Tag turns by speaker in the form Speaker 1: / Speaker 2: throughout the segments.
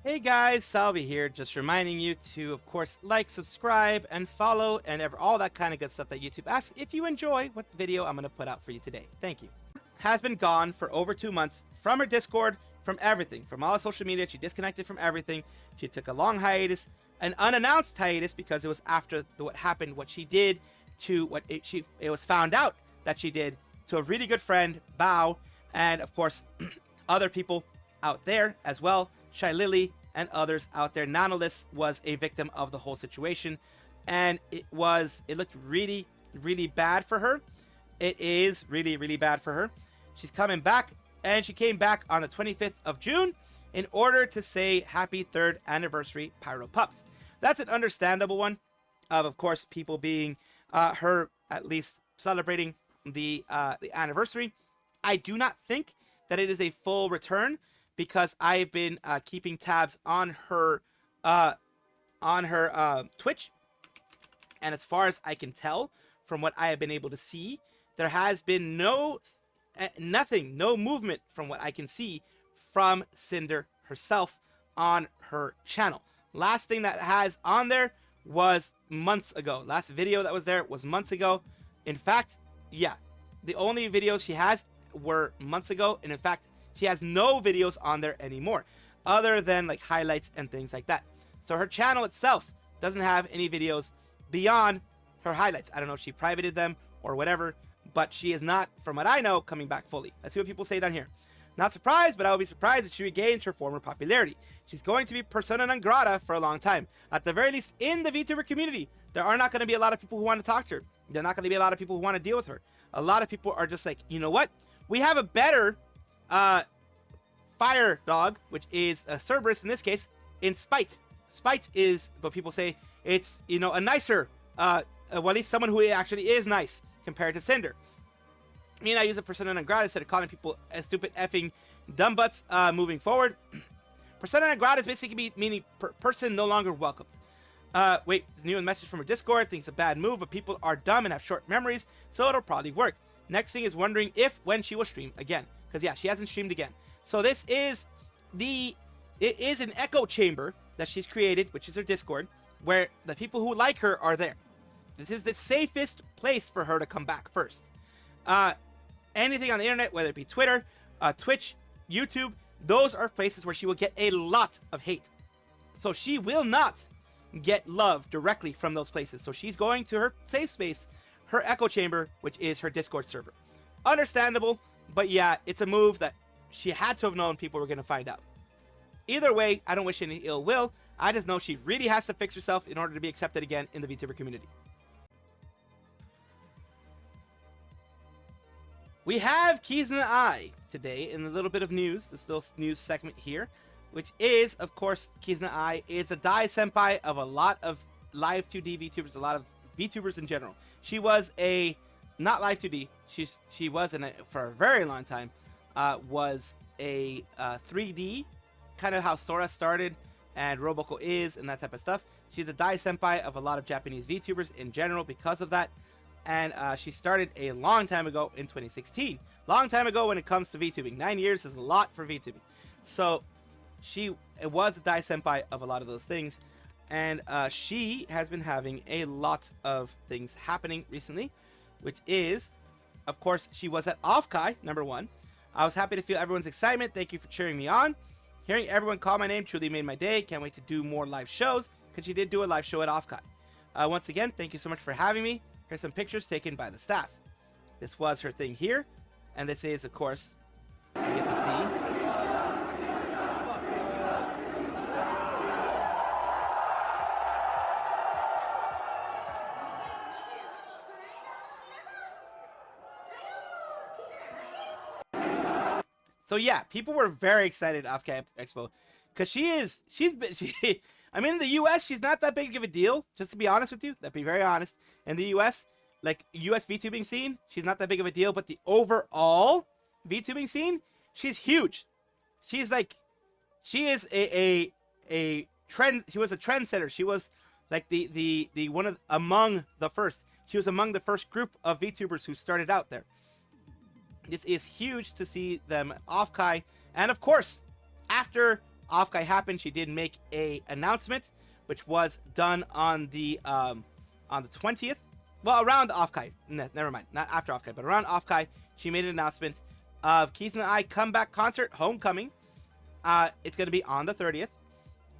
Speaker 1: Hey guys, Salvi here, just reminding you to, of course, like, subscribe, and follow, and all that kind of good stuff that YouTube asks if you enjoy what video I'm going to put out for you today. Thank you. Has been gone for over 2 months from her Discord, from everything, from all the social media. She disconnected from everything. She took a long hiatus, an unannounced hiatus, because it was after what happened, what she did to it was found out that she did to a really good friend, Bao, and of course, other people out there as well, Shy Lily, and others out there. Nanolith was a victim of the whole situation, and it looked really, really bad for her. It is really, really bad for her. She's coming back, and she came back on the 25th of June in order to say happy 3rd anniversary Pyro Pups. That's an understandable one, of course, people being her at least celebrating the anniversary. I do not think that it is a full return, because I've been keeping tabs on her Twitch, and as far as I can tell from what I have been able to see, there has been no movement from what I can see from Sinder herself on her channel. Last thing that has on there was months ago. Last video that was there was months ago. In fact, yeah, the only videos she has were months ago, and in fact, she has no videos on there anymore, other than like highlights and things like that. So her channel itself doesn't have any videos beyond her highlights. I don't know if she privated them or whatever, but she is not, from what I know, coming back fully. Let's see what people say down here. Not surprised, but I will be surprised if she regains her former popularity. She's going to be persona non grata for a long time. At the very least, in the VTuber community, there are not going to be a lot of people who want to talk to her. There are not going to be a lot of people who want to deal with her. A lot of people are just like, you know what? We have a better Fire Dog, which is a Cerberus in this case, in Spite. Spite is what people say, it's, you know, a nicer, well, at least someone who actually is nice compared to Sinder. Me and I use a persona non grata instead of calling people stupid effing dumb butts moving forward. Persona non grata is basically meaning person no longer welcomed. Wait, new message from her Discord, thinks it's a bad move, but people are dumb and have short memories, so it'll probably work. Next thing is wondering when she will stream again. Because yeah, she hasn't streamed again. So this is it is an echo chamber that she's created, which is her Discord, where the people who like her are there. This is the safest place for her to come back first. Anything on the internet, whether it be Twitter, Twitch, YouTube, those are places where she will get a lot of hate. So she will not get love directly from those places. So she's going to her safe space, her echo chamber, which is her Discord server. Understandable, but yeah, it's a move that she had to have known people were going to find out. Either way, I don't wish any ill will. I just know she really has to fix herself in order to be accepted again in the VTuber community. We have Kizuna Ai today in a little bit of news, this little news segment here, which is, of course, Kizuna Ai is a Dai senpai of a lot of live 2D VTubers, a lot of VTubers in general. She was not live 2D, she was for a very long time, was a 3D, kind of how Sora started and Roboco is and that type of stuff. She's a Dai senpai of a lot of Japanese VTubers in general because of that. And she started a long time ago in 2016. Long time ago when it comes to VTubing. 9 years is a lot for VTubing. So it was a Dai senpai of a lot of those things. And she has been having a lot of things happening recently, which is, of course, she was at Offkai, #1. I was happy to feel everyone's excitement. Thank you for cheering me on. Hearing everyone call my name truly made my day. Can't wait to do more live shows, because she did do a live show at Offkai. Once again, thank you so much for having me. Here's some pictures taken by the staff. This was her thing here, and this is, of course, you get to see. So yeah, people were very excited at Offkai Expo, because I mean, in the US, she's not that big of a deal, just to be honest with you. That'd be very honest. In the US, like US VTubing scene, she's not that big of a deal, but the overall VTubing scene, she's huge. She's like, she is a trend. She was a trendsetter. She was like the one of among the first. She was among the first group of VTubers who started out there. This is huge to see them Offkai. And of course, after Offkai happened, she did make a announcement, which was done on the 20th. Well, around Offkai. Never mind. Not after Offkai, but around Offkai, she made an announcement of Kizuna Ai comeback concert, Homecoming. It's going to be on the 30th.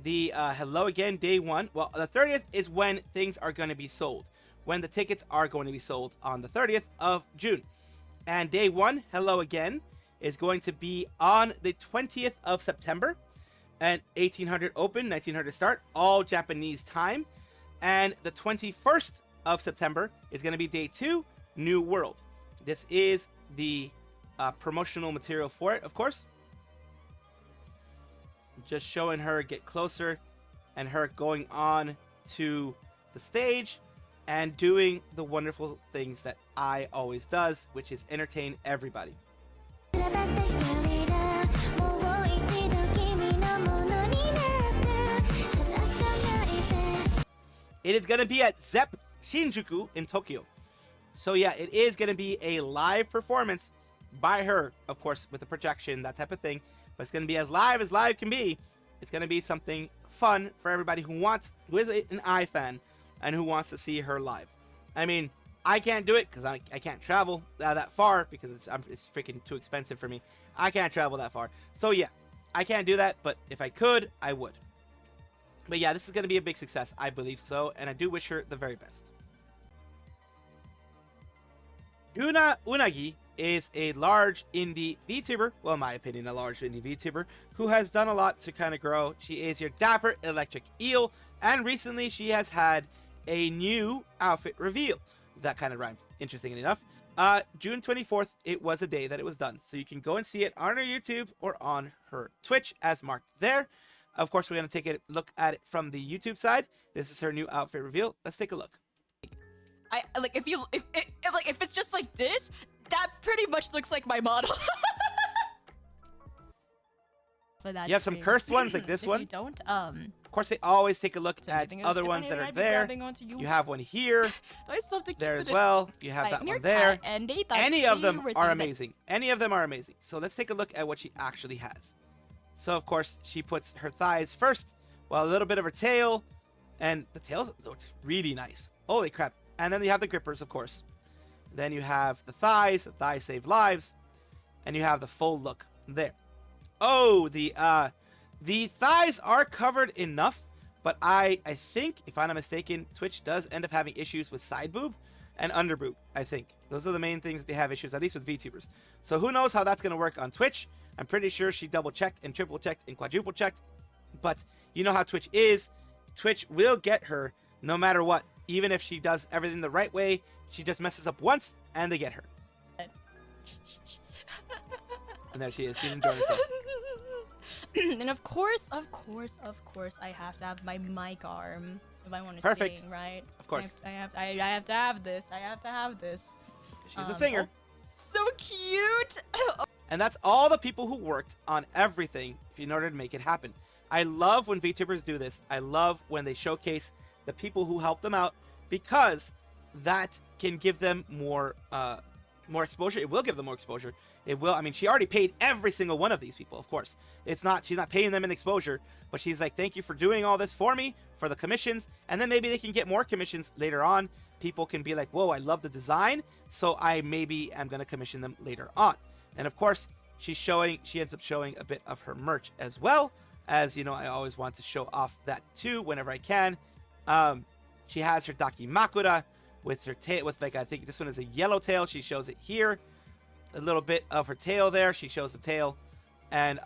Speaker 1: The Hello Again Day 1. Well, the 30th is when things are going to be sold. When the tickets are going to be sold on the 30th of June. And Day 1, Hello Again, is going to be on the 20th of September. And 1800 open, 1900 start, all Japanese time. And the 21st of September is going to be Day 2, New World. This is the promotional material for it, of course. Just showing her get closer and her going on to the stage and doing the wonderful things that Ai always does, which is entertain everybody. It is going to be at Zepp Shinjuku in Tokyo. So yeah, it is going to be a live performance by her, of course, with a projection, that type of thing. But it's going to be as live can be. It's going to be something fun for everybody who is an Ai fan and who wants to see her live. I mean, I can't do it because I can't travel that far because it's freaking too expensive for me. I can't travel that far. So yeah, I can't do that, but if I could, I would. But yeah, this is going to be a big success. I believe so, and I do wish her the very best. Juna Unagi is a large indie VTuber, well, in my opinion, a large indie VTuber, who has done a lot to kind of grow. She is your dapper electric eel, and recently she has had a new outfit reveal. That kind of rhymed, interestingly enough. June 24th, it was a day that it was done, so you can go and see it on her YouTube or on her Twitch as marked there. Of course, we're going to take a look at it from the YouTube side. This is her new outfit reveal. Let's take a look.
Speaker 2: If it's just like this, that pretty much looks like my model.
Speaker 1: You have some cursed ones like this one.
Speaker 2: You don't,
Speaker 1: Of course, they always take a look at other ones that are there. You have one here, there as well. You have that one there. Any of them are amazing. Any of them are amazing. So let's take a look at what she actually has. So, of course, she puts her thighs first, while a little bit of her tail, and the tail looks really nice. Holy crap. And then you have the grippers, of course. Then you have the thighs save lives, and you have the full look there. Oh, the thighs are covered enough, but I think, if I'm not mistaken, Twitch does end up having issues with side boob and under boob, I think. Those are the main things that they have issues, at least with VTubers. So who knows how that's going to work on Twitch. I'm pretty sure she double-checked and triple-checked and quadruple-checked. But you know how Twitch is. Twitch will get her no matter what. Even if she does everything the right way, she just messes up once, and they get her. And there she is. She's enjoying herself.
Speaker 2: And of course, I have to have my mic arm if I want to sing, right?
Speaker 1: Of course.
Speaker 2: I have to have this. I have to have this.
Speaker 1: She's a singer.
Speaker 2: Oh, so cute.
Speaker 1: And that's all the people who worked on everything in order to make it happen. I love when VTubers do this. I love when they showcase the people who helped them out, because that can give them more exposure. It will give them more exposure. It will. I mean, she already paid every single one of these people, of course. She's not paying them in exposure, but she's like, thank you for doing all this for me, for the commissions, and then maybe they can get more commissions later on. People can be like, whoa, I love the design, so I maybe am going to commission them later on. And of course, she ends up showing a bit of her merch as well, as you know, I always want to show off that too whenever I can. She has her dakimakura with her tail, with like, I think this one is a yellow tail. She shows it here. A little bit of her tail there. She shows the tail. And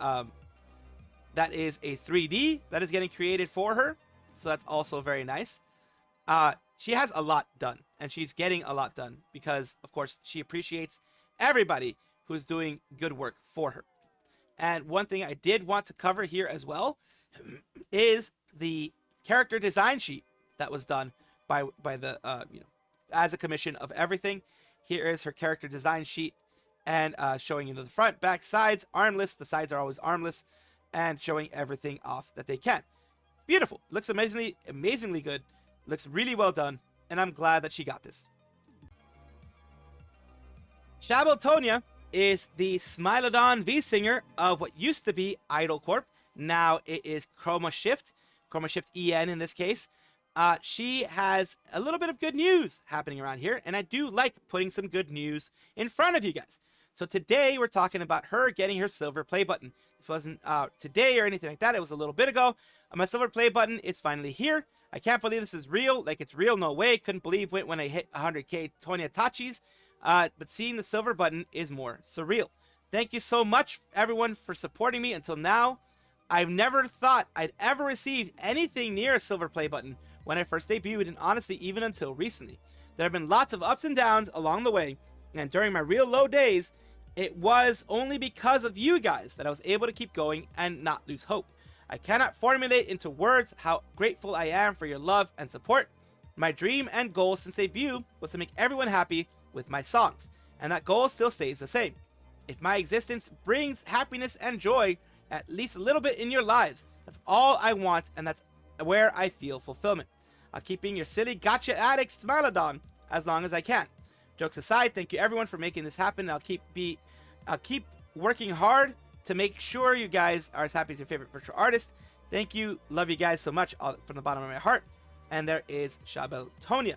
Speaker 1: that is a 3D that is getting created for her. So that's also very nice. She has a lot done. And she's getting a lot done because, of course, she appreciates everybody who's doing good work for her. And one thing I did want to cover here as well is the character design sheet that was done by the as a commission of everything. Here is her character design sheet, and showing you the front, back, sides, armless. The sides are always armless, and showing everything off that they can. Beautiful. Looks amazingly good. Looks really well done, and I'm glad that she got this. Shabel Tonya is the Smilodon V-singer of what used to be Idol Corp. Now it is Chroma Shift EN in this case. She has a little bit of good news happening around here, and I do like putting some good news in front of you guys. So today we're talking about her getting her silver play button. This wasn't today or anything like that. It was a little bit ago. My silver play button is finally here. I can't believe this is real. Like, it's real, no way. Couldn't believe it when I hit 100k Tonya Tachis. But seeing the silver button is more surreal. Thank you so much, everyone, for supporting me until now. I've never thought I'd ever received anything near a silver play button when I first debuted, and honestly, even until recently. There have been lots of ups and downs along the way, and during my real low days, it was only because of you guys that I was able to keep going and not lose hope. I cannot formulate into words how grateful I am for your love and support. My dream and goal since debut was to make everyone happy with my songs, and that goal still stays the same. If my existence brings happiness and joy, at least a little bit in your lives, that's all I want, and that's where I feel fulfillment. I'll keep being your silly gotcha addict Smilodon as long as I can. Jokes aside, thank you everyone for making this happen. I'll keep working hard to make sure you guys are as happy as your favorite virtual artist. Thank you. Love you guys so much from the bottom of my heart. And there is Shabel Tonya.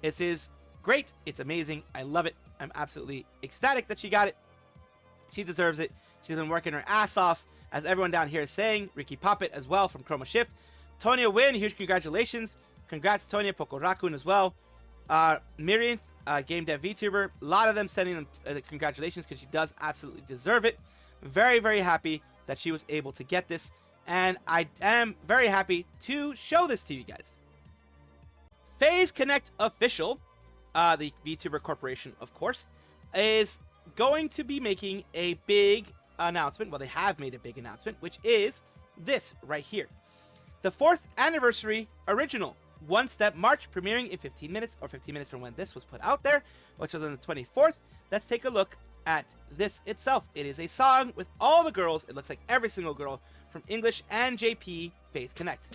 Speaker 1: This is great. It's amazing. I love it. I'm absolutely ecstatic that she got it. She deserves it. She's been working her ass off, as everyone down here is saying. Ricky Poppet as well from Chroma Shift. Tonya win. Huge congratulations. Congrats, Tonya. Poco Raccoon as well. Miriam, game dev VTuber. A lot of them sending them congratulations because she does absolutely deserve it. Very, very happy that she was able to get this. And I am very happy to show this to you guys. FaZe Connect Official, the VTuber Corporation, of course, is going to be making a big announcement. Well, they have made a big announcement, which is this right here. The 4th anniversary original One Step March, premiering in 15 minutes, or 15 minutes from when this was put out there, which was on the 24th. Let's take a look at this itself. It is a song with all the girls. It looks like every single girl from English and JP FaZe Connect.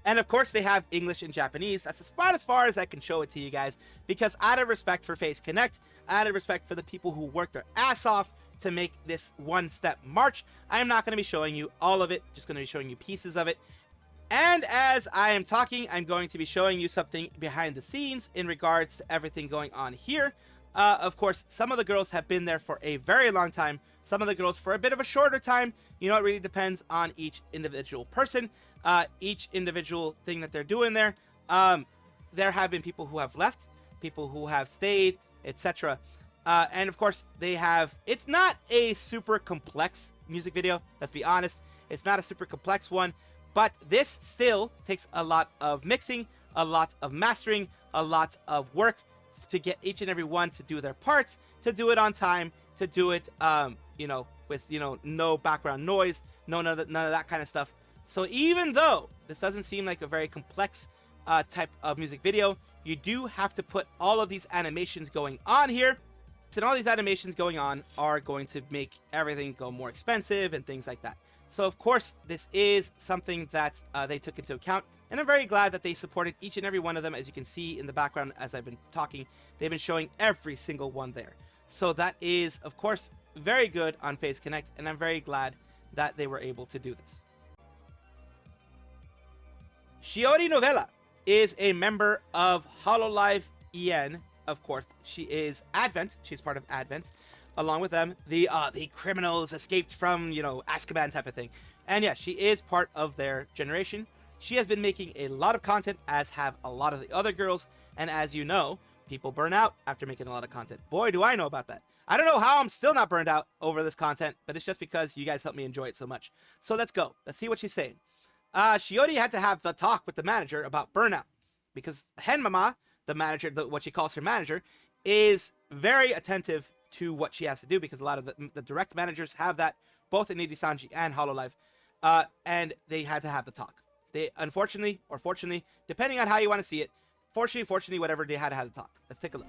Speaker 1: And of course, they have English and Japanese. That's as far as I can show it to you guys, because out of respect for FaZe Connect, out of respect for the people who worked their ass off to make this One Step March, I am not going to be showing you all of it, just going to be showing you pieces of it. And as I am talking, I'm going to be showing you something behind the scenes in regards to everything going on here. Of course, some of the girls have been there for a very long time. Some of the girls for a bit of a shorter time. You know, it really depends on each individual person, each individual thing that they're doing there. There have been people who have left, people who have stayed, etc. And of course, they have... It's not a super complex music video, let's be honest. It's not a super complex one, but this still takes a lot of mixing, a lot of mastering, a lot of work to get each and every one to do their parts, to do it on time, to do it, you know, with, you know, no background noise, none of that kind of stuff. So even though this doesn't seem like a very complex type of music video, you do have to put all of these animations going on here. And all these animations going on are going to make everything go more expensive and things like that. So of course, this is something that they took into account. And I'm very glad that they supported each and every one of them. As you can see in the background as I've been talking, they've been showing every single one there. So that is, of course, very good on FaZe Connect, and I'm very glad that they were able to do this. Shiori Novella is a member of hololive EN. Of course, she is Advent. She's part of Advent. Along with them, the criminals escaped from, you know, Azkaban type of thing. And yeah, she is part of their generation. She has been making a lot of content, as have a lot of the other girls. And as you know, people burn out after making a lot of content. Boy, do I know about that. I don't know how I'm still not burned out over this content, but it's just because you guys help me enjoy it so much. So let's go. Let's see what she's saying. Shiori had to have the talk with the manager about burnout, because Hen Mama, the manager, what she calls her manager, is very attentive to what she has to do, because a lot of the direct managers have that, both in nijisanji and hololive. and they had to have the talk. They, unfortunately, or fortunately, depending on how you want to see it, fortunately, whatever, they had to have the talk. Let's take a look.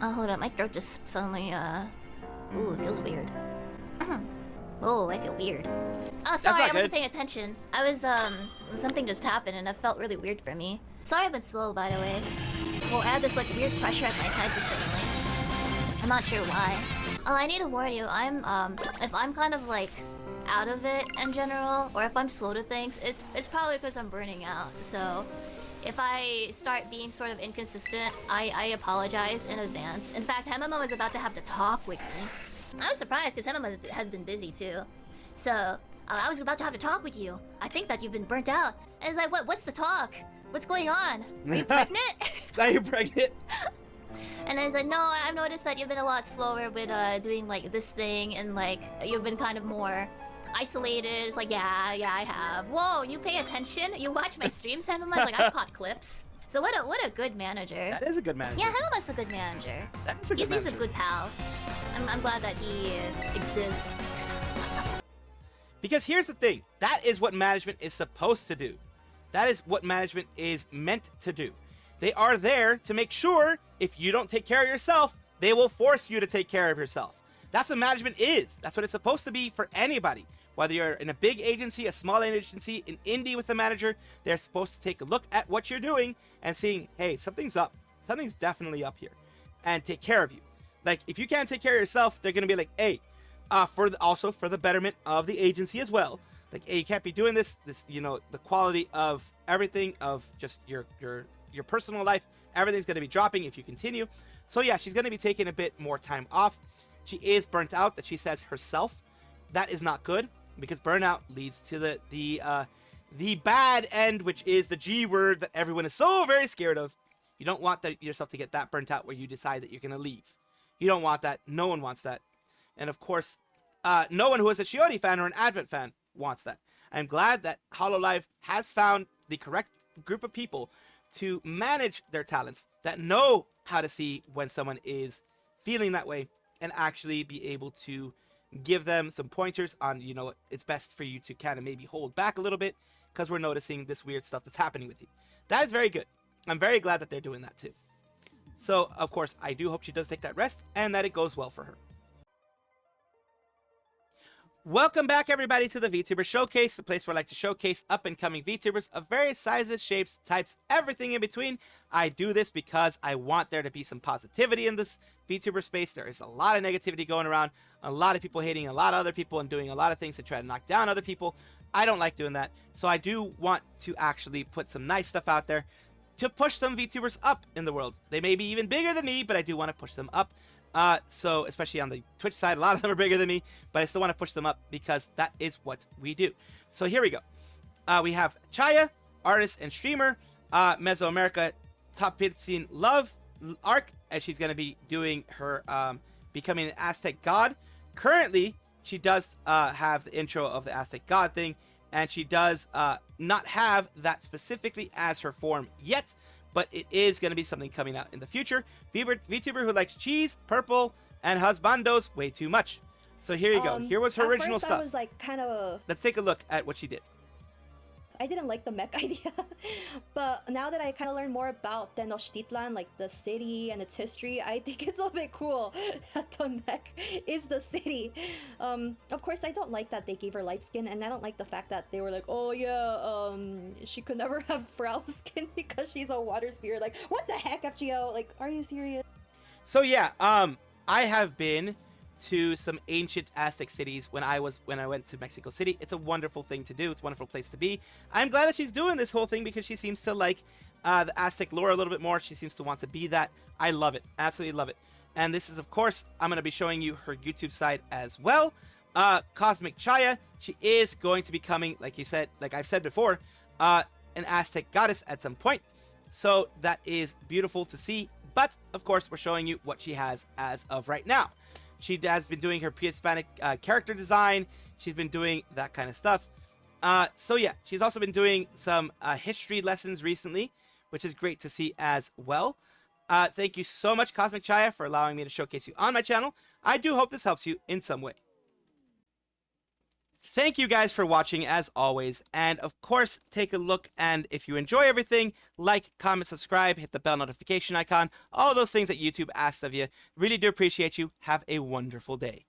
Speaker 3: Oh, hold up. My throat just suddenly, Ooh, it feels weird. Oh, I feel weird. Oh, sorry, I wasn't paying attention. I was, something just happened and it felt really weird for me. Sorry I've been slow, by the way. Well, I had this, like, weird pressure at my head just suddenly. I'm not sure why. Oh, I need to warn you, if I'm kind of, like, out of it in general, or if I'm slow to things, it's probably because I'm burning out, so... If I start being sort of inconsistent, I apologize in advance. In fact, Hemama was about to have to talk with me. I was surprised because Hemama has been busy too. So, I was about to have to talk with you. I think that you've been burnt out. And it's like, what's the talk? What's going on? Are you pregnant?
Speaker 1: Are you pregnant?
Speaker 3: And I was like, no, I've noticed that you've been a lot slower with doing like this thing and like you've been kind of more isolated. It's like, yeah, I have. Whoa, you pay attention? You watch my streams, Hanuma? Like, I've caught clips. So what a good manager.
Speaker 1: That is a good manager.
Speaker 3: Yeah, Hanuma's a good manager.
Speaker 1: That's a good manager.
Speaker 3: He's a good pal. I'm glad that he exists.
Speaker 1: Because here's the thing. That is what management is supposed to do. That is what management is meant to do. They are there to make sure if you don't take care of yourself, they will force you to take care of yourself. That's what management is. That's what it's supposed to be for anybody. Whether you're in a big agency, a small agency, an indie with a manager, they're supposed to take a look at what you're doing and seeing, hey, something's up. Something's definitely up here. And take care of you. Like, if you can't take care of yourself, they're going to be like, hey, also for the betterment of the agency as well. Like, hey, you can't be doing this, you know, the quality of everything, of just your personal life, everything's going to be dropping if you continue. So yeah, she's going to be taking a bit more time off. She is burnt out, that she says herself. That is not good, because burnout leads to the bad end, which is the G word that everyone is so very scared of. You don't want yourself to get that burnt out where you decide that you're going to leave. You don't want that. No one wants that. And of course, no one who is a Shiori fan or an Advent fan wants that. I'm glad that hololive has found the correct group of people to manage their talents, that know how to see when someone is feeling that way and actually be able to give them some pointers on, you know, it's best for you to kind of maybe hold back a little bit because we're noticing this weird stuff that's happening with you. That is very good. I'm very glad that they're doing that too. So, of course, I do hope she does take that rest and that it goes well for her. Welcome back, everybody, to the VTuber Showcase, the place where I like to showcase up-and-coming VTubers of various sizes, shapes, types, everything in between. I do this because I want there to be some positivity in this VTuber space. There is a lot of negativity going around, a lot of people hating a lot of other people and doing a lot of things to try to knock down other people. I don't like doing that, so I do want to actually put some nice stuff out there to push some VTubers up in the world. They may be even bigger than me, but I do want to push them up. So especially on the Twitch side, a lot of them are bigger than me, but I still want to push them up because that is what we do. So here we go. We have Chaaya, artist and streamer, Mesoamerica top scene love arc, and she's going to be doing her becoming an Aztec god. Currently, she does have the intro of the Aztec god thing, and she does not have that specifically as her form yet, but it is going to be something coming out in the future. VTuber who likes cheese, purple, and husbandos way too much. So here you go. Here was her original stuff.
Speaker 4: I was like kind of...
Speaker 1: Let's take a look at what she did.
Speaker 4: I didn't like the mech idea, but now that I kind of learned more about Tenochtitlan, like the city and its history, I think it's a bit cool that the mech is the city. Of course, I don't like that they gave her light skin, and I don't like the fact that they were like, oh yeah, she could never have brown skin because she's a water spirit. Like, what the heck, FGO? Like, are you serious?
Speaker 1: So yeah, I have been to some ancient Aztec cities when I went to Mexico City. It's a wonderful thing to do. It's a wonderful place to be. I'm glad that she's doing this whole thing because she seems to like the Aztec lore a little bit more. She seems to want to be that. I love it. Absolutely love it. And this is, of course, I'm going to be showing you her YouTube side as well. Cosmic Chaaya. She is going to be coming, like I've said before, an Aztec goddess at some point. So that is beautiful to see. But, of course, we're showing you what she has as of right now. She has been doing her pre-Hispanic character design. She's been doing that kind of stuff. So yeah, she's also been doing some history lessons recently, which is great to see as well. Thank you so much, Cosmic Chaaya, for allowing me to showcase you on my channel. I do hope this helps you in some way. Thank you guys for watching as always, and of course take a look, and if you enjoy everything, like, comment, subscribe, hit the bell notification icon, all those things that YouTube asks of you. Really do appreciate you. Have a wonderful day.